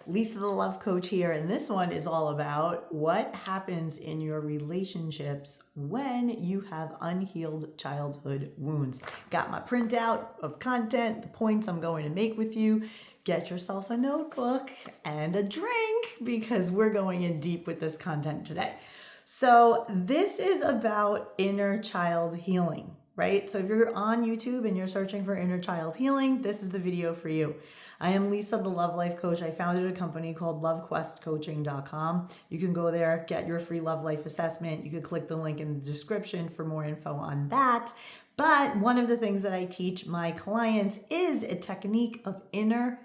Lisa the Love Coach here, and this one is all about what happens in your relationships when you have unhealed childhood wounds. Got my printout of content, the points I'm going to make with you. Get yourself a notebook and a drink because we're going in deep with this content today. So this is about inner child healing, right? So if you're on YouTube and you're searching for inner child healing, this is the video for you. I am Lisa, the Love Life Coach. I founded a company called lovequestcoaching.com. You can go there, get your free love life assessment. You could click the link in the description for more info on that. But one of the things that I teach my clients is a technique of inner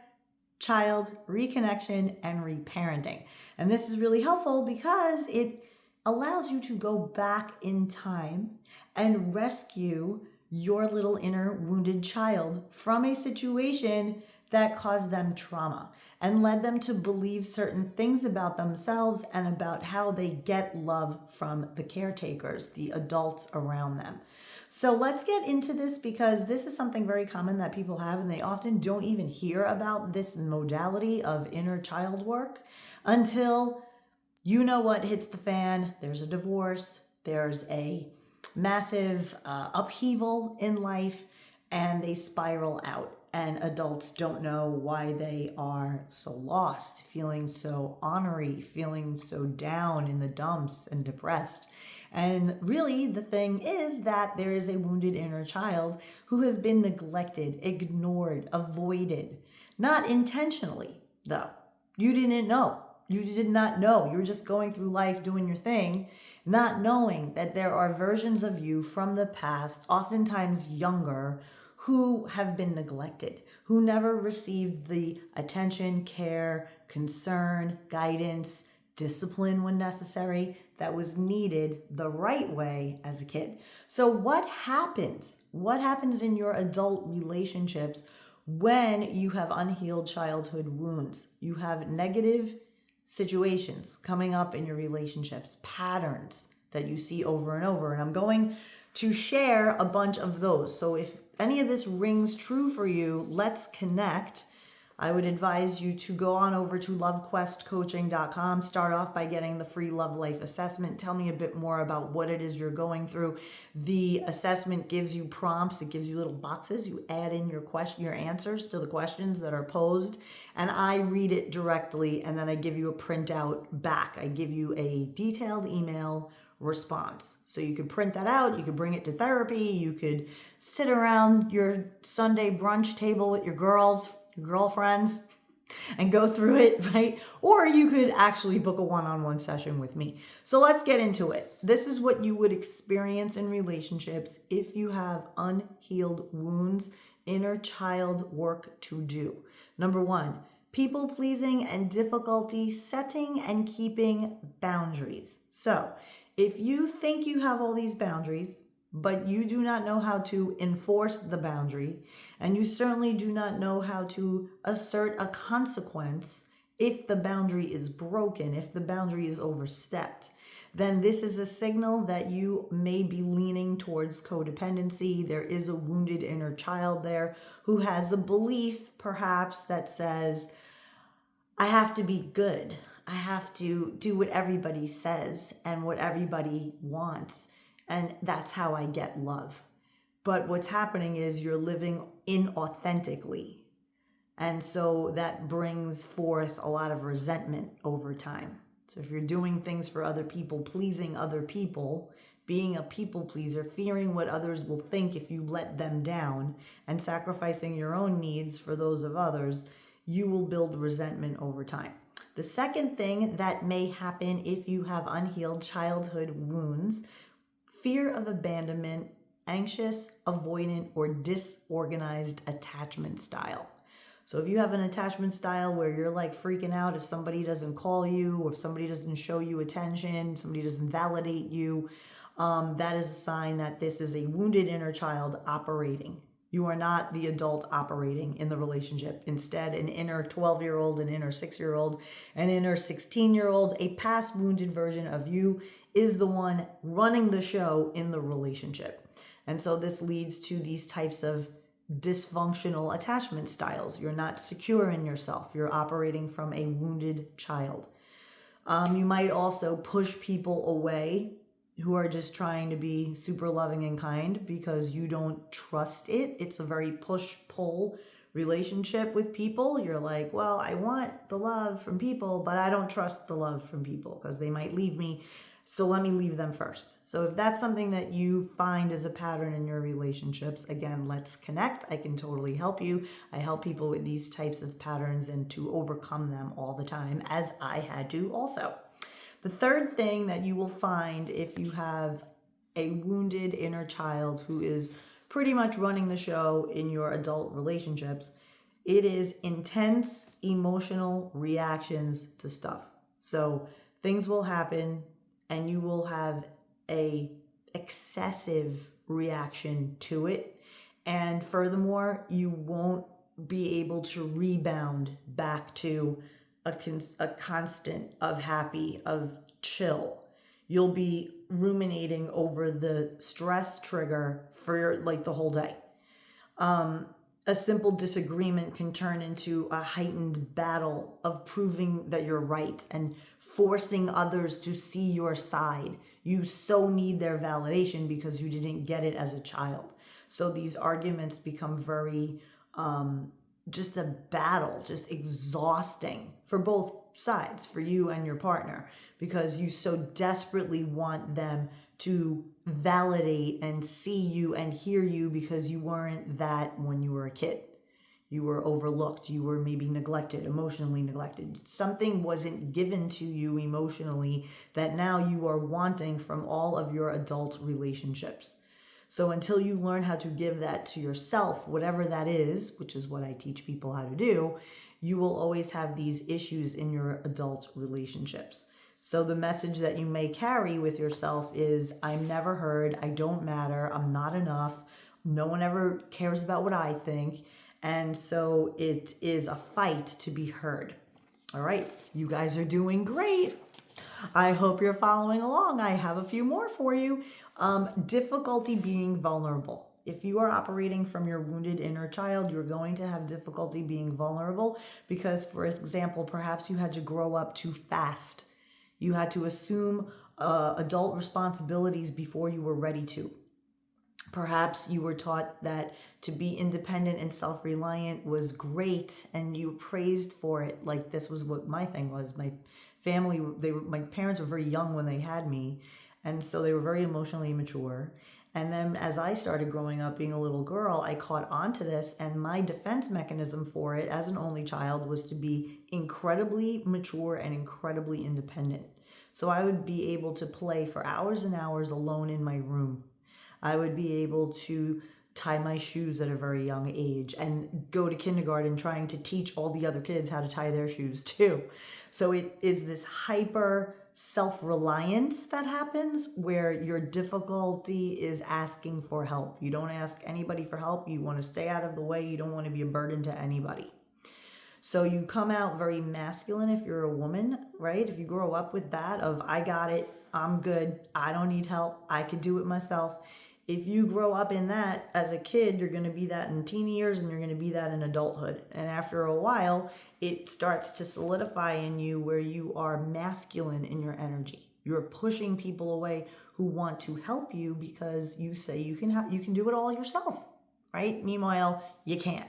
child reconnection and reparenting. And this is really helpful because it allows you to go back in time and rescue your little inner wounded child from a situation that caused them trauma and led them to believe certain things about themselves and about how they get love from the caretakers, the adults around them. So let's get into this because this is something very common that people have, and they often don't even hear about this modality of inner child work until you know what hits the fan. There's a divorce, there's a massive upheaval in life, and they spiral out. And adults don't know why they are so lost, feeling so ornery, feeling so down in the dumps and depressed. And really, the thing is that there is a wounded inner child who has been neglected, ignored, avoided. Not intentionally, though. You didn't know. You did not know. You were just going through life doing your thing, not knowing that there are versions of you from the past, oftentimes younger, who have been neglected, who never received the attention, care, concern, guidance, discipline when necessary that was needed the right way as a kid. So what happens? What happens in your adult relationships when you have unhealed childhood wounds? You have negative situations coming up in your relationships, patterns that you see over and over. And I'm going to share a bunch of those. So if any of this rings true for you, let's connect. I would advise you to go on over to lovequestcoaching.com. Start off by getting the free love life assessment. Tell me a bit more about what it is you're going through. The assessment gives you prompts. It gives you little boxes. You add in your answers to the questions that are posed, and I read it directly, and then I give you a printout back. I give you a detailed email response. So you could print that out, you could bring it to therapy, you could sit around your Sunday brunch table with your girlfriends and go through it, right? Or you could actually book a one-on-one session with me. So let's get into it. This is what you would experience in relationships if you have unhealed wounds, inner child work to do. Number one, people pleasing and difficulty setting and keeping boundaries. So if you think you have all these boundaries, but you do not know how to enforce the boundary, and you certainly do not know how to assert a consequence if the boundary is broken, if the boundary is overstepped, then this is a signal that you may be leaning towards codependency. There is a wounded inner child there who has a belief, perhaps, that says, I have to be good. I have to do what everybody says and what everybody wants. And that's how I get love. But what's happening is you're living inauthentically. And so that brings forth a lot of resentment over time. So if you're doing things for other people, pleasing other people, being a people pleaser, fearing what others will think if you let them down, and sacrificing your own needs for those of others, you will build resentment over time. The second thing that may happen if you have unhealed childhood wounds, fear of abandonment, anxious, avoidant, or disorganized attachment style. So if you have an attachment style where you're like freaking out if somebody doesn't call you, or if somebody doesn't show you attention, somebody doesn't validate you, that is a sign that this is a wounded inner child operating. You are not the adult operating in the relationship. Instead, an inner 12-year-old, an inner 6-year-old, an inner 16-year-old, a past wounded version of you is the one running the show in the relationship. And so this leads to these types of dysfunctional attachment styles. You're not secure in yourself. You're operating from a wounded child. You might also push people away who are just trying to be super loving and kind because you don't trust it. It's a very push-pull relationship with people. You're like, well, I want the love from people, but I don't trust the love from people because they might leave me. So let me leave them first. So if that's something that you find as a pattern in your relationships, again, let's connect. I can totally help you. I help people with these types of patterns and to overcome them all the time, as I had to also. The third thing that you will find if you have a wounded inner child who is pretty much running the show in your adult relationships, it is intense emotional reactions to stuff. So things will happen and you will have a excessive reaction to it. And furthermore, you won't be able to rebound back to a constant of happy, of chill. You'll be ruminating over the stress trigger for like the whole day. A simple disagreement can turn into a heightened battle of proving that you're right and forcing others to see your side. You so need their validation because you didn't get it as a child. So these arguments become very just a battle, just exhausting for both sides, for you and your partner, because you so desperately want them to validate and see you and hear you because you weren't that when you were a kid. You were overlooked. You were maybe neglected, emotionally neglected. Something wasn't given to you emotionally that now you are wanting from all of your adult relationships. So until you learn how to give that to yourself, whatever that is, which is what I teach people how to do, you will always have these issues in your adult relationships. So the message that you may carry with yourself is, I'm never heard, I don't matter, I'm not enough, no one ever cares about what I think, and so it is a fight to be heard. All right, you guys are doing great. I hope you're following along. I have a few more for you. Difficulty being vulnerable. If you are operating from your wounded inner child, you're going to have difficulty being vulnerable because, for example, perhaps you had to grow up too fast. You had to assume adult responsibilities before you were ready to. Perhaps you were taught that to be independent and self-reliant was great and you praised for it. Like this was what my thing was. My family, my parents were very young when they had me. And so they were very emotionally mature. And then as I started growing up, being a little girl, I caught on to this. And my defense mechanism for it as an only child was to be incredibly mature and incredibly independent. So I would be able to play for hours and hours alone in my room. I would be able to tie my shoes at a very young age and go to kindergarten trying to teach all the other kids how to tie their shoes too. So it is this hyper self-reliance that happens where your difficulty is asking for help. You don't ask anybody for help. You want to stay out of the way. You don't want to be a burden to anybody. So you come out very masculine if you're a woman, right? If you grow up with that of, I got it, I'm good, I don't need help, I could do it myself. If you grow up in that as a kid, you're going to be that in teen years and you're going to be that in adulthood. And after a while, it starts to solidify in you where you are masculine in your energy. You're pushing people away who want to help you because you say you can do it all yourself, right? Meanwhile, you can't.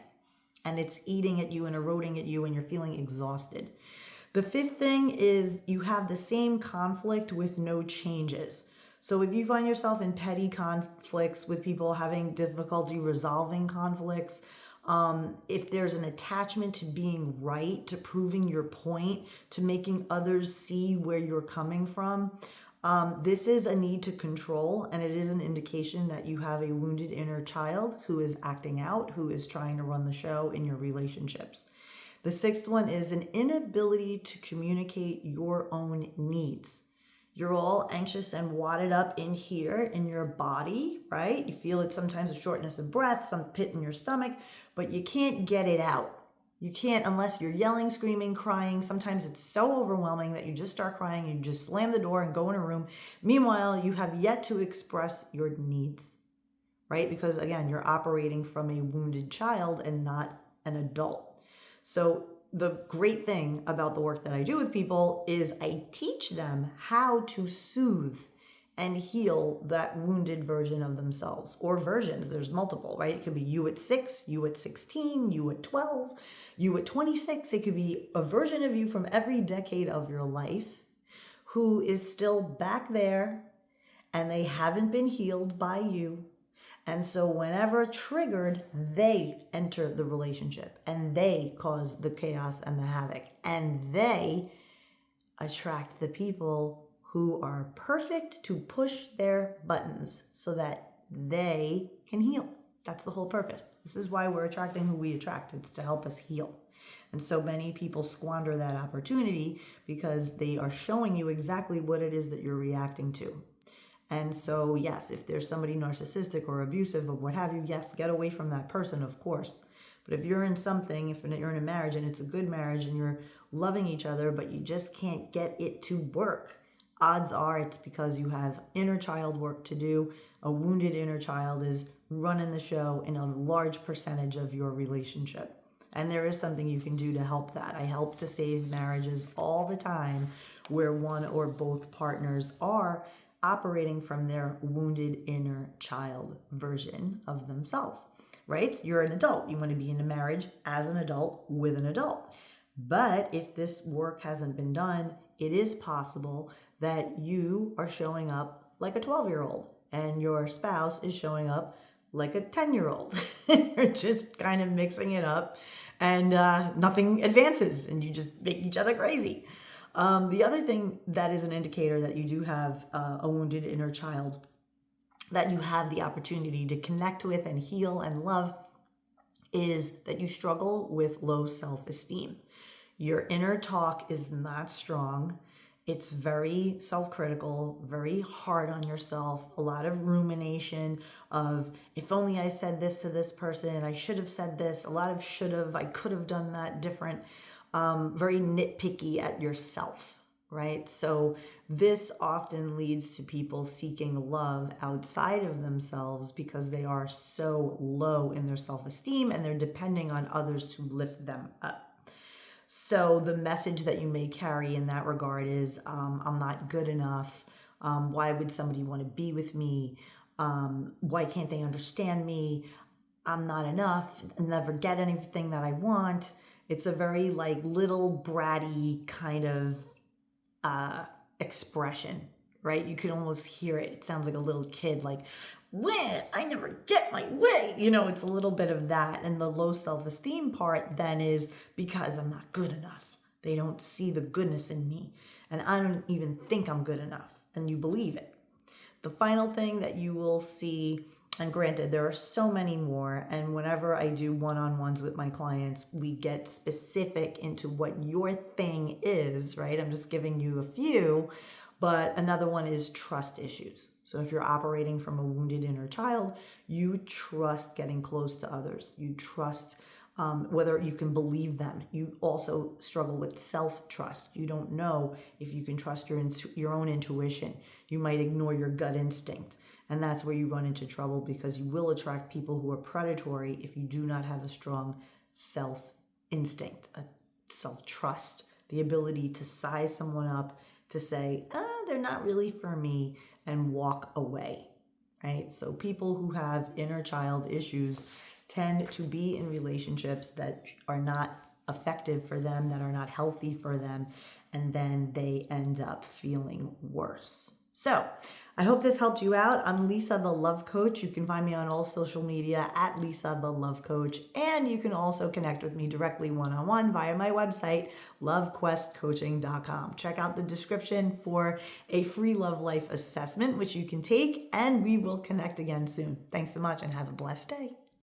And it's eating at you and eroding at you and you're feeling exhausted. The fifth thing is you have the same conflict with no changes. So if you find yourself in petty conflicts with people having difficulty resolving conflicts, if there's an attachment to being right, to proving your point, to making others see where you're coming from, this is a need to control, and it is an indication that you have a wounded inner child who is acting out, who is trying to run the show in your relationships. The sixth one is an inability to communicate your own needs. You're all anxious and wadded up in here in your body, right? You feel it sometimes a shortness of breath, some pit in your stomach, but you can't get it out. You can't unless you're yelling, screaming, crying. Sometimes it's so overwhelming that you just start crying, you just slam the door and go in a room. Meanwhile, you have yet to express your needs. right? Because again, you're operating from a wounded child and not an adult. So the great thing about the work that I do with people is I teach them how to soothe and heal that wounded version of themselves, or versions. There's multiple, right? It could be you at 6, you at 16, you at 12, you at 26. It could be a version of you from every decade of your life who is still back there and they haven't been healed by you. And so whenever triggered, they enter the relationship and they cause the chaos and the havoc, and they attract the people who are perfect to push their buttons so that they can heal. That's the whole purpose. This is why we're attracting who we attract. It's to help us heal. And so many people squander that opportunity because they are showing you exactly what it is that you're reacting to. And so, yes, if there's somebody narcissistic or abusive or what have you, yes, get away from that person, of course. But if you're in something, if you're in a marriage and it's a good marriage and you're loving each other, but you just can't get it to work, odds are it's because you have inner child work to do. A wounded inner child is running the show in a large percentage of your relationship. And there is something you can do to help that. I help to save marriages all the time where one or both partners are operating from their wounded inner child version of themselves, right? So you're an adult. You want to be in a marriage as an adult with an adult. But if this work hasn't been done, it is possible that you are showing up like a 12-year-old and your spouse is showing up like a 10-year-old. You're just kind of mixing it up and nothing advances and you just make each other crazy. The other thing that is an indicator that you do have a wounded inner child that you have the opportunity to connect with and heal and love is that you struggle with low self-esteem. Your inner talk is not strong. It's very self-critical, very hard on yourself, a lot of rumination of, if only I said this to this person, I should have said this, a lot of should have, I could have done that different. Very nitpicky at yourself, right? So this often leads to people seeking love outside of themselves because they are so low in their self-esteem and they're depending on others to lift them up. So the message that you may carry in that regard is, I'm not good enough. Why would somebody want to be with me? Why can't they understand me? I'm not enough. I'll never get anything that I want. It's a very like little bratty kind of expression, right? You can almost hear it. It sounds like a little kid, like, "When I never get my way." It's a little bit of that. And the low self-esteem part then is because I'm not good enough. They don't see the goodness in me. And I don't even think I'm good enough. And you believe it. The final thing that you will see, and granted, there are so many more, and whenever I do one-on-ones with my clients, we get specific into what your thing is, right? I'm just giving you a few, but another one is trust issues. So if you're operating from a wounded inner child, you trust getting close to others. You trust whether you can believe them. You also struggle with self-trust. You don't know if you can trust your own intuition. You might ignore your gut instinct. And that's where you run into trouble because you will attract people who are predatory if you do not have a strong self-instinct, a self-trust, the ability to size someone up, to say, they're not really for me, and walk away, right? So people who have inner child issues tend to be in relationships that are not effective for them, that are not healthy for them, and then they end up feeling worse. So I hope this helped you out. I'm Lisa the Love Coach. You can find me on all social media at Lisa the Love Coach. And you can also connect with me directly one-on-one via my website, lovequestcoaching.com. Check out the description for a free love life assessment, which you can take, and we will connect again soon. Thanks so much and have a blessed day.